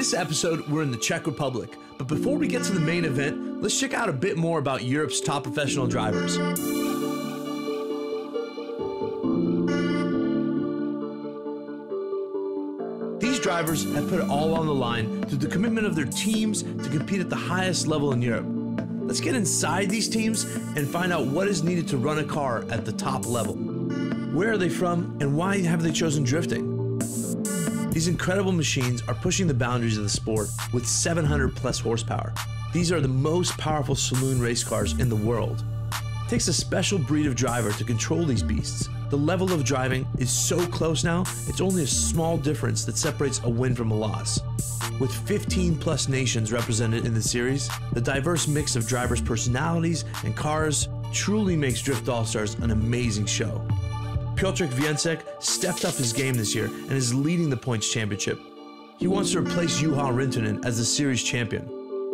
This episode, we're in the Czech Republic, but before we get to the main event, let's check out a bit more about Europe's top professional drivers. These drivers have put it all on the line through the commitment of their teams to compete at the highest level in Europe. Let's get inside these teams and find out what is needed to run a car at the top level. Where are they from, and why have they chosen drifting? These incredible machines are pushing the boundaries of the sport with 700 plus horsepower. These are the most powerful saloon race cars in the world. It takes a special breed of driver to control these beasts. The level of driving is so close now, it's only a small difference that separates a win from a loss. With 15 plus nations represented in the series, the diverse mix of drivers' personalities and cars truly makes Drift All-Stars an amazing show. Piotr Więcek stepped up his game this year and is leading the points championship. He wants to replace Juha Rintonen as the series champion.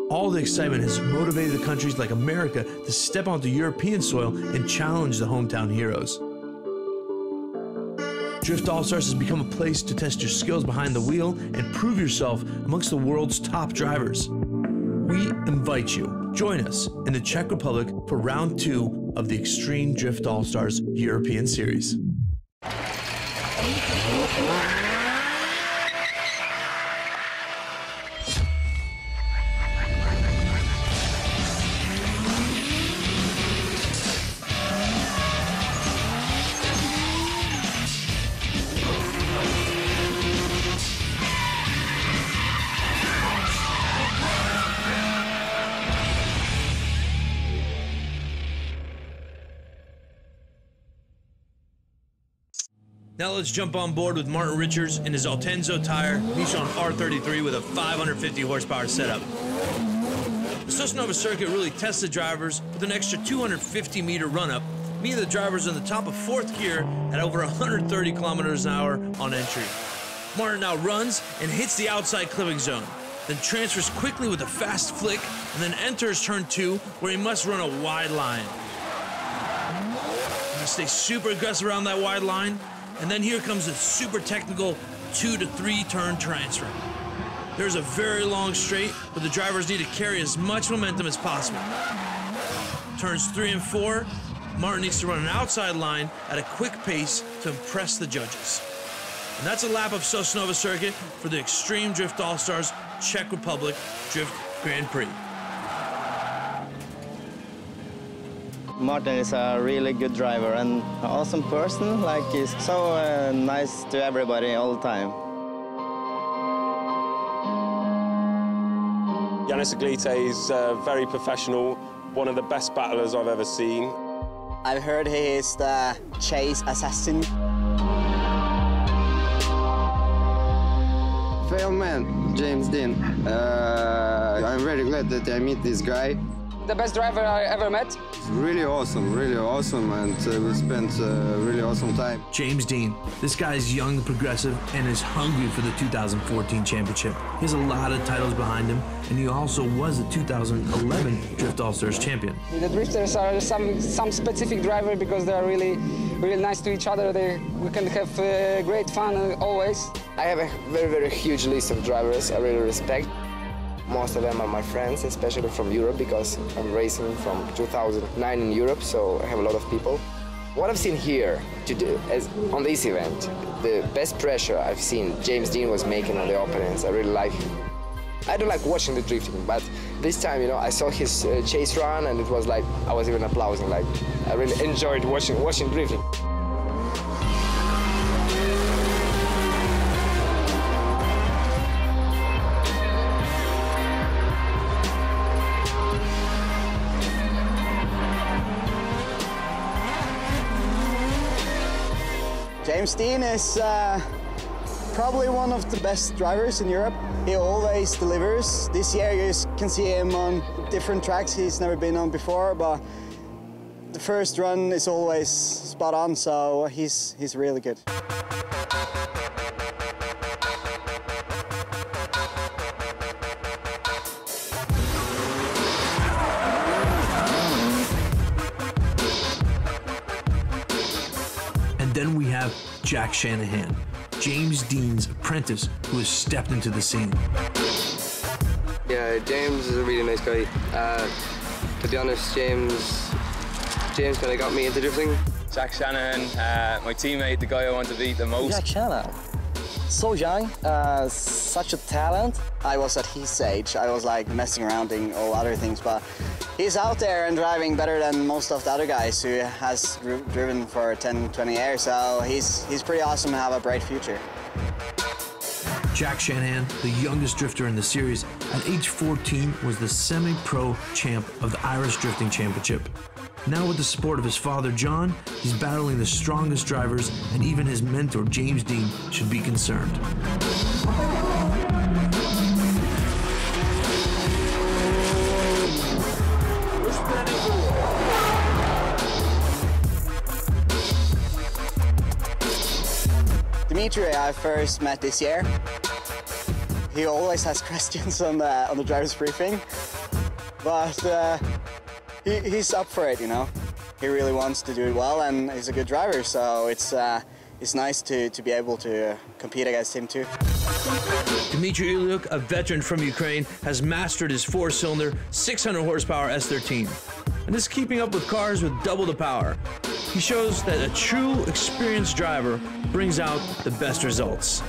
All the excitement has motivated the countries like America to step onto European soil and challenge the hometown heroes. Drift All-Stars has become a place to test your skills behind the wheel and prove yourself amongst the world's top drivers. We invite you, join us in the Czech Republic for round 2 of the Extreme Drift All-Stars European Series. Now let's jump on board with Martin Richards in his Altenso tire Nissan R33 with a 550 horsepower setup. The Sosnova circuit really tests the drivers with an extra 250 meter run-up, meaning the drivers are in the top of 4th gear at over 130 kilometers an hour on entry. Martin now runs and hits the outside clipping zone, then transfers quickly with a fast flick, and then enters turn 2 where he must run a wide line. Stay super aggressive around that wide line. And then here comes a super technical 2 to 3 turn transfer. There's a very long straight, but the drivers need to carry as much momentum as possible. Turns 3 and 4, Martin needs to run an outside line at a quick pace to impress the judges. And that's a lap of Sosnova Circuit for the Extreme Drift All-Stars Czech Republic Drift Grand Prix. Martin is a really good driver and an awesome person. Like, he's so nice to everybody all the time. Yanis Aglite is very professional, one of the best battlers I've ever seen. I've heard he is the chase assassin. Fail man, James Dean. I'm very glad that I meet this guy. The best driver I ever met. Really awesome, and we spent really awesome time. James Dean. This guy is young and progressive and is hungry for the 2014 championship. He has a lot of titles behind him, and he also was the 2011 Drift All-Stars champion. The drifters are some specific driver because they are really nice to each other. We can have great fun always. I have a very huge list of drivers I really respect. Most of them are my friends, especially from Europe, because I'm racing from 2009 in Europe, so I have a lot of people. What I've seen here on this event, the best pressure I've seen James Dean was making on the opponents. I really like him. I don't like watching the drifting, but this time, I saw his chase run, and it was like I was even applauding. Like, I really enjoyed watching drifting. James Dean is probably one of the best drivers in Europe. He always delivers. This year you can see him on different tracks he's never been on before, but the first run is always spot on, so he's really good. And then we have Jack Shanahan, James Dean's apprentice, who has stepped into the scene. Yeah, James is a really nice guy. To be honest, James kind of got me into drifting. Jack Shanahan, my teammate, the guy I want to beat the most. Jack Shanahan, so young, such a talent. I was at his age. I was like messing around doing all other things, but he's out there and driving better than most of the other guys who has driven for 10, 20 years. So he's pretty awesome and have a bright future. Jack Shanahan, the youngest drifter in the series, at age 14 was the semi-pro champ of the Irish Drifting Championship. Now with the support of his father, John, he's battling the strongest drivers, and even his mentor, James Dean, should be concerned. Dimitri, I first met this year. He always has questions on the driver's briefing, but he's up for it, He really wants to do it well, and he's a good driver, so it's nice to be able to compete against him too. Dmitry Ilyuk, a veteran from Ukraine, has mastered his 4-cylinder, 600 horsepower S13, and is keeping up with cars with double the power. He shows that a true experienced driver brings out the best results.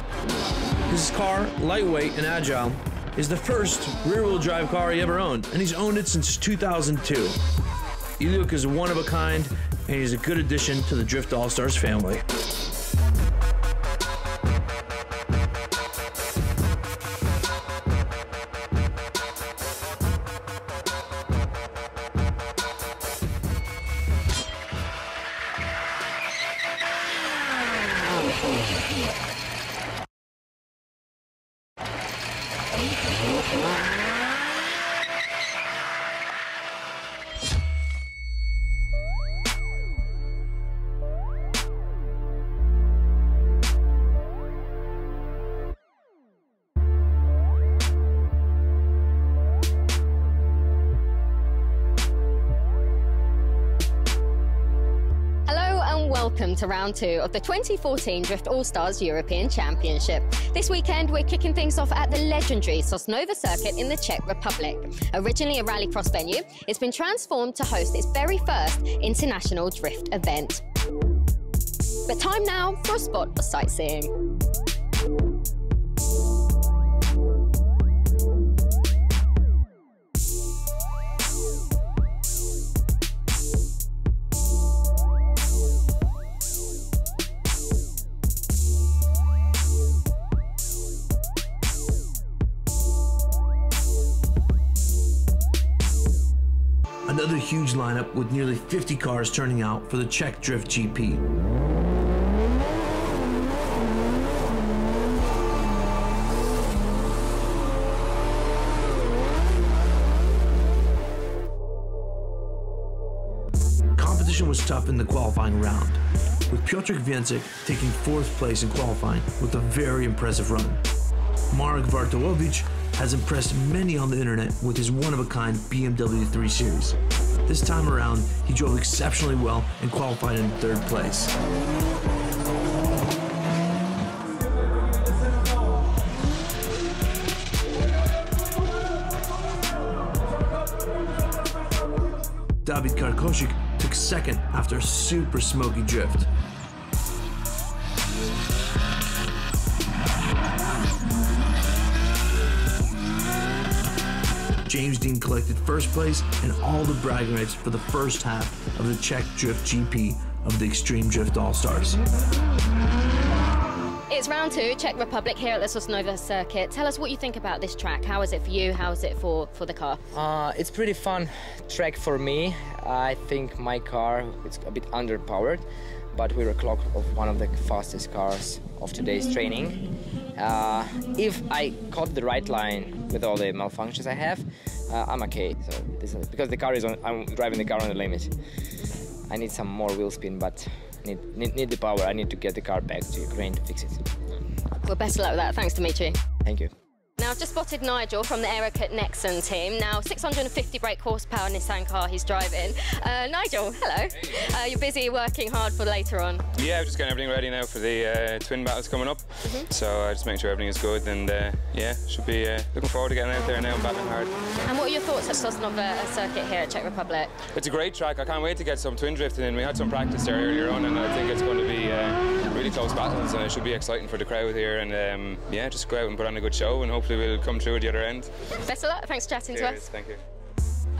His car, lightweight and agile, is the first rear-wheel drive car he ever owned, and he's owned it since 2002. Ilyuk is one of a kind, and he's a good addition to the Drift All-Stars family. welcome to round 2 of the 2014 Drift All-Stars European Championship. This weekend, we're kicking things off at the legendary Sosnova circuit in the Czech Republic. Originally a rallycross venue, it's been transformed to host its very first international drift event. But time now for a spot of sightseeing. Another huge lineup with nearly 50 cars turning out for the Czech Drift GP. Competition was tough in the qualifying round, with Piotr Więcek taking 4th place in qualifying with a very impressive run. Marek Wartowicz has impressed many on the internet with his one-of-a-kind BMW 3 Series. This time around, he drove exceptionally well and qualified in 3rd place. David Karkoshik took 2nd after a super smoky drift. James Dean collected 1st place and all the bragging rights for the first half of the Czech Drift GP of the Extreme Drift All-Stars. It's round 2, Czech Republic here at the Sosnova circuit. Tell us what you think about this track. How is it for you? How is it for the car? It's pretty fun track for me. I think my car is a bit underpowered, but we were clocked of one of the fastest cars of today's training. If I caught the right line with all the malfunctions I have, I'm okay. So this is, because the car is on, I'm driving the car on the limit. I need some more wheel spin, but need the power. I need to get the car back to Ukraine to fix it. Well, best of luck with that. Thanks, Dimitri. Thank you. Now, I've just spotted Nigel from the Eric Nexon team. Now, 650 brake horsepower Nissan car he's driving. Nigel, hello. You're busy working hard for later on. Yeah, I'm just getting everything ready now for the twin battles coming up. So just making sure everything is good, and yeah, should be looking forward to getting out there now and battling hard. And what are your thoughts at Sosnova circuit here at Czech Republic? It's a great track. I can't wait to get some twin drifting in. We had some practice there earlier on, and I think it's going to be really close battles, and it should be exciting for the crowd here. And yeah, just go out and put on a good show, and hopefully we'll come through at the other end. Best of luck. Thanks for chatting to us. Thank you.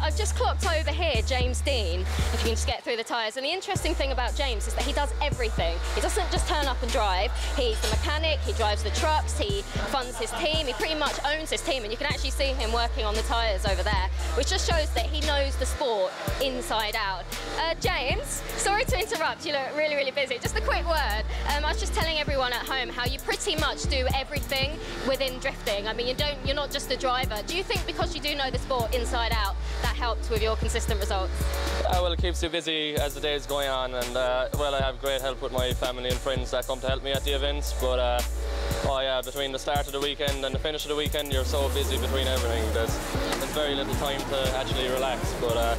I've just clocked over here James Dean, if you can just get through the tyres. And the interesting thing about James is that he does everything. He doesn't just turn up and drive. He's the mechanic, he drives the trucks, he funds his team, he pretty much owns his team, and you can actually see him working on the tyres over there, which just shows that he knows the sport inside out. James, sorry to interrupt, you look really, really busy. Just a quick word. I was just telling everyone at home how you pretty much do everything within drifting. I mean, you're not just a driver. Do you think because you do know the sport inside out, that helped with your consistent results? Well, it keeps you busy as the day is going on, and well, I have great help with my family and friends that come to help me at the events, but oh yeah, between the start of the weekend and the finish of the weekend, you're so busy between everything. There's very little time to actually relax, but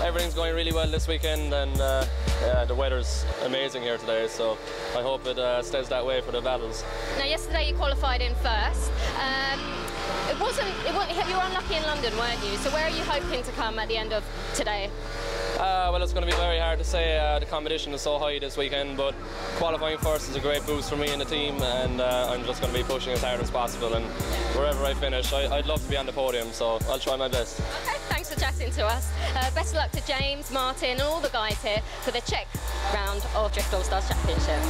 everything's going really well this weekend, and yeah, the weather's amazing here today, so I hope it stays that way for the battles. Now, yesterday you qualified in 1st. You were unlucky in London, weren't you? So where are you hoping to come at the end of today? Well, it's going to be very hard to say. The competition is so high this weekend, but qualifying first is a great boost for me and the team, and I'm just going to be pushing as hard as possible, and wherever I finish, I'd love to be on the podium, so I'll try my best. Okay, thanks for chatting to us. Best of luck to James, Martin, and all the guys here for the Czech round of Drift All-Stars Championship.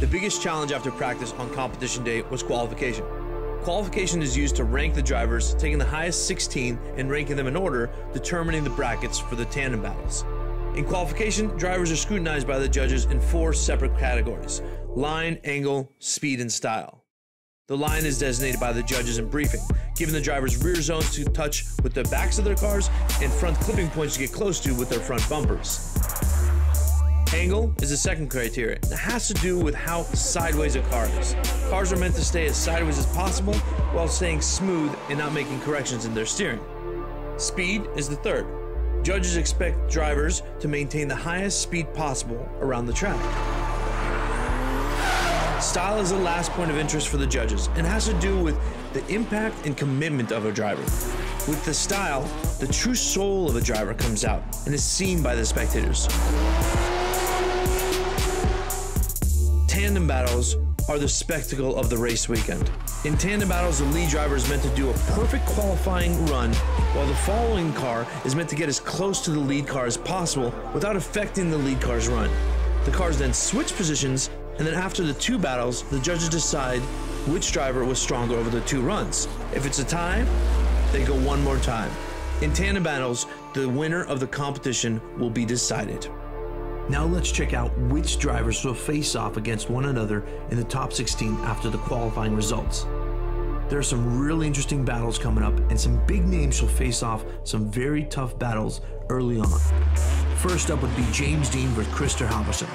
The biggest challenge after practice on competition day was qualification. Qualification is used to rank the drivers, taking the highest 16 and ranking them in order, determining the brackets for the tandem battles. In qualification, drivers are scrutinized by the judges in 4 separate categories: line, angle, speed, and style. The line is designated by the judges in briefing, giving the drivers rear zones to touch with the backs of their cars and front clipping points to get close to with their front bumpers. Angle is the second criteria. It has to do with how sideways a car is. Cars are meant to stay as sideways as possible while staying smooth and not making corrections in their steering. Speed is the third. Judges expect drivers to maintain the highest speed possible around the track. Style is the last point of interest for the judges and has to do with the impact and commitment of a driver. With the style, the true soul of a driver comes out and is seen by the spectators. Tandem battles are the spectacle of the race weekend. In tandem battles, the lead driver is meant to do a perfect qualifying run, while the following car is meant to get as close to the lead car as possible without affecting the lead car's run. The cars then switch positions, and then after the two battles, the judges decide which driver was stronger over the two runs. If it's a tie, they go one more time. In tandem battles, the winner of the competition will be decided. Now let's check out which drivers will face off against one another in the top 16 after the qualifying results. There are some really interesting battles coming up, and some big names shall face off some very tough battles early on. First up would be James Dean versus Christer Halvorsen.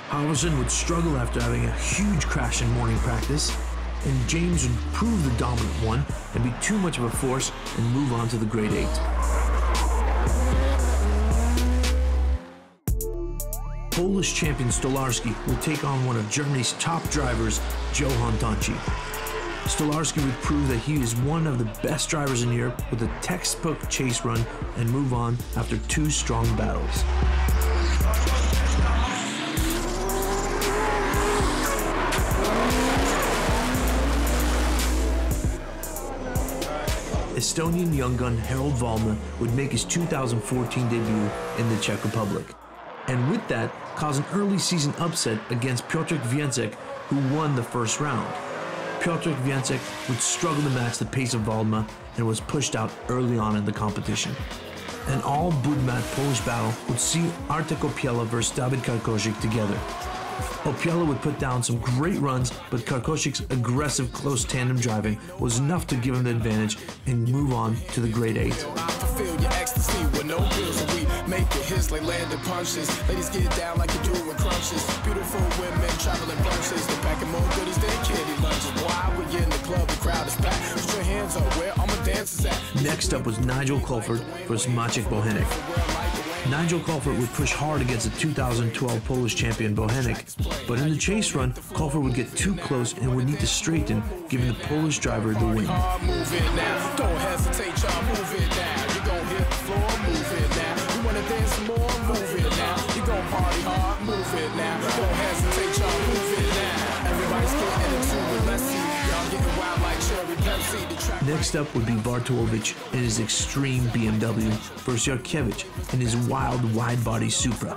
Halvorsen would struggle after having a huge crash in morning practice, and James would prove the dominant one and be too much of a force and move on to the grade 8. Polish champion Stolarski will take on one of Germany's top drivers, Johan Tonchi. Stolarski would prove that he is one of the best drivers in Europe with a textbook chase run and move on after two strong battles. Estonian young gun Harold Valma would make his 2014 debut in the Czech Republic, and with that, cause an early season upset against Piotr Więcek, who won the first round. Piotr Więcek would struggle to match the pace of Valma and was pushed out early on in the competition. An all-Budmat Polish battle would see Artek Opiela versus Dawid Karkošik together. Opiela would put down some great runs, but Karkošik's aggressive close tandem driving was enough to give him the advantage and move on to the grade 8. Make it hits like landing punches. Ladies get down like you do in crunches. Beautiful women traveling bunches. They're packing more goodies than kitty lunches. Why we in the club, the crowd is packed. Put your hands up, where all my dancers at? Next up was Nigel Colford versus Maciek Bochenek. Nigel Colford would push hard against the 2012 Polish champion Bochenek, but in the chase run, Colford would get too close and would need to straighten, giving the Polish driver the win. Move it now. Don't hesitate, y'all. Move it now. You're gonna hit the floor. Move it now. You wanna dance more? Move it now. You gon' party hard? Move it now. Don't hesitate, y'all. Move it now. Everybody's getting into it. Let's see. Y'all getting wild like cherry Pepsi. Next up would be Bartowicz in his extreme BMW versus Yarkiewicz in his wild wide-body Supra.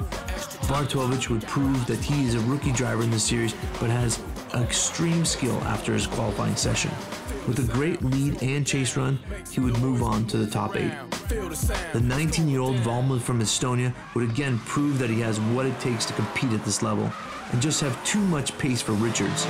Bartowicz would prove that he is a rookie driver in the series, but has extreme skill after his qualifying session. With a great lead and chase run, he would move on to the top 8. The 19-year-old Valma from Estonia would again prove that he has what it takes to compete at this level, and just have too much pace for Richards.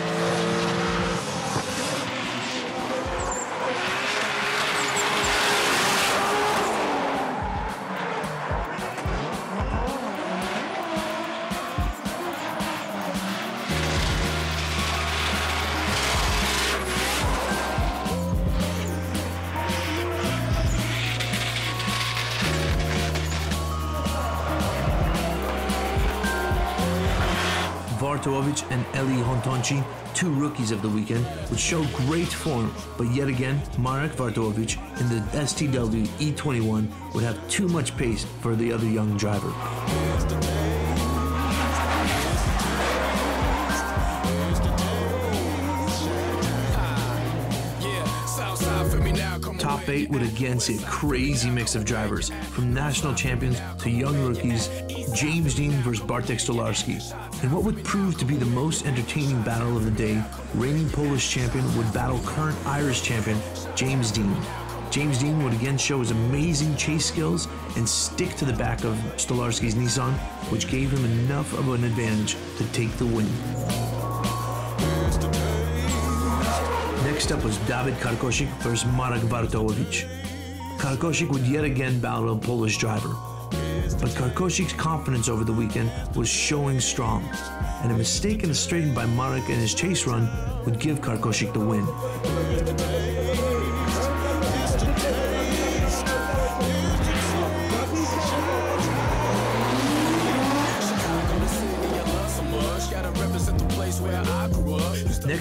Bartowicz and Eli Hontonci, two rookies of the weekend, would show great form, but yet again, Marek Bartowicz in the STW E21 would have too much pace for the other young driver. Top 8 would again see a crazy mix of drivers, from national champions to young rookies, James Dean versus Bartek Stolarski. In what would prove to be the most entertaining battle of the day, reigning Polish champion would battle current Irish champion James Dean. James Dean would again show his amazing chase skills and stick to the back of Stolarski's Nissan, which gave him enough of an advantage to take the win. Next up was Dawid Karkošik versus Marek Bartowicz. Karkošik would yet again battle a Polish driver, but Karkošik's confidence over the weekend was showing strong, and a mistake in a straighten by Marek in his chase run would give Karkošik the win.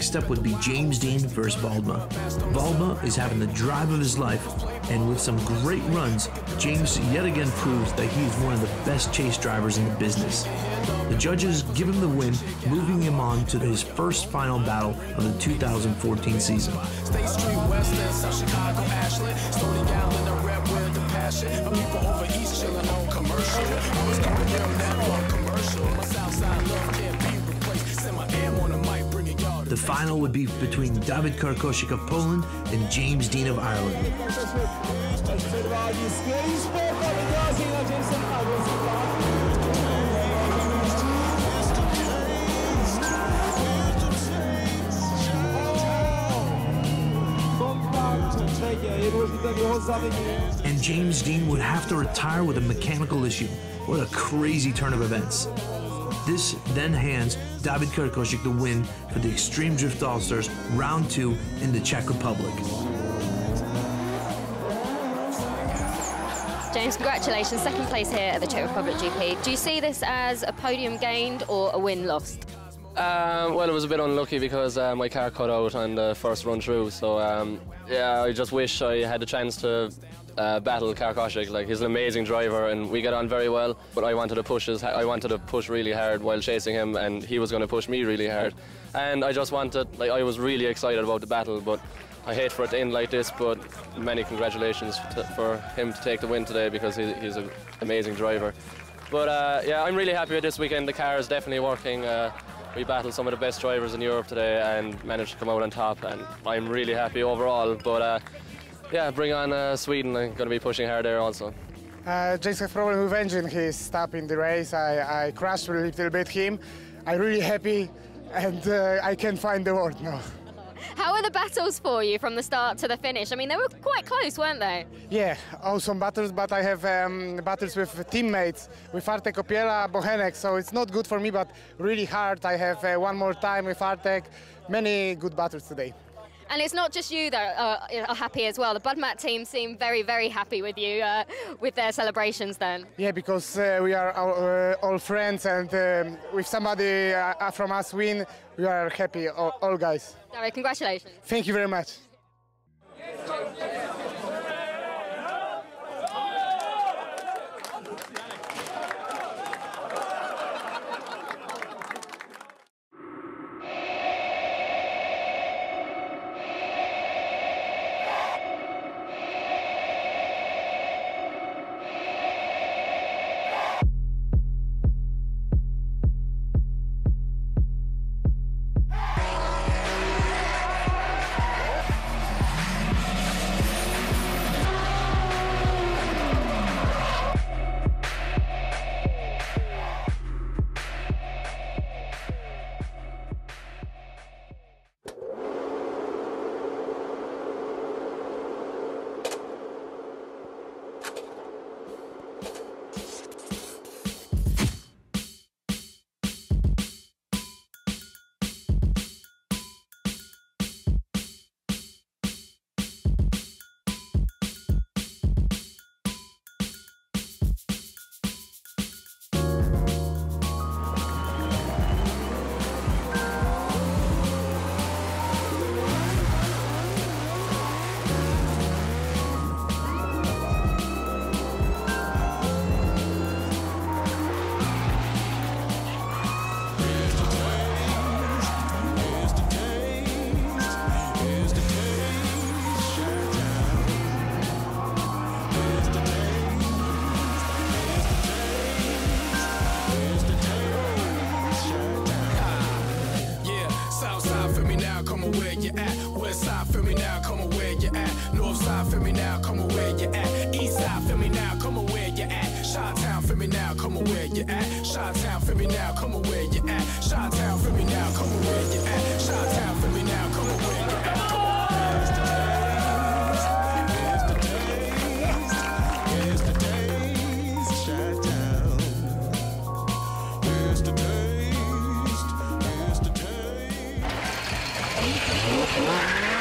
next step would be James Dean versus Baldma. Baldma is having the drive of his life, and with some great runs, James yet again proves that he is one of the best chase drivers in the business. The judges give him the win, moving him on to his first final battle of the 2014 season. State Street, West End, South Chicago, Ashland. Stony Island, the rep with the passion. My people over East chilling on commercial. I was coming down that one commercial. My Southside love can't be replaced. Send my am on the mic, bring it y'all. The final would be between Dawid Karkoszek of Poland and James Dean of Ireland. And James Dean would have to retire with a mechanical issue. What a crazy turn of events. This then hands Dawid Karkoszek the win for the Extreme Drift All-Stars Round 2 in the Czech Republic. James, congratulations, second place here at the Czech Republic GP. Do you see this as a podium gained or a win lost? Well, it was a bit unlucky because my car cut out on the first run through, so yeah, I just wish I had the chance to battle Karkoszek. Like, he's an amazing driver and we get on very well, but I wanted to push really hard while chasing him, and he was going to push me really hard, and I just wanted, like, I was really excited about the battle, but I hate for it to end like this. But many congratulations for him to take the win today, because he's an amazing driver. But yeah, I'm really happy with this weekend. The car is definitely working. We battled some of the best drivers in Europe today and managed to come out on top, and I'm really happy overall. But yeah, bring on Sweden. I'm going to be pushing hard there also. James has problem with engine. He stopped in the race. I crashed a little bit him. I'm really happy, and I can't find the word now. How were the battles for you from the start to the finish? I mean, they were quite close, weren't they? Yeah, awesome battles, but I have battles with teammates, with Artek Opiela, Bochenek, so it's not good for me, but really hard. I have one more time with Artek. Many good battles today. And it's not just you that are happy as well. The Budmat team seem very, very happy with you, with their celebrations then. Yeah, because we are all friends, and if somebody from us win, we are happy, all guys. Dawid, congratulations. Thank you very much. Wow.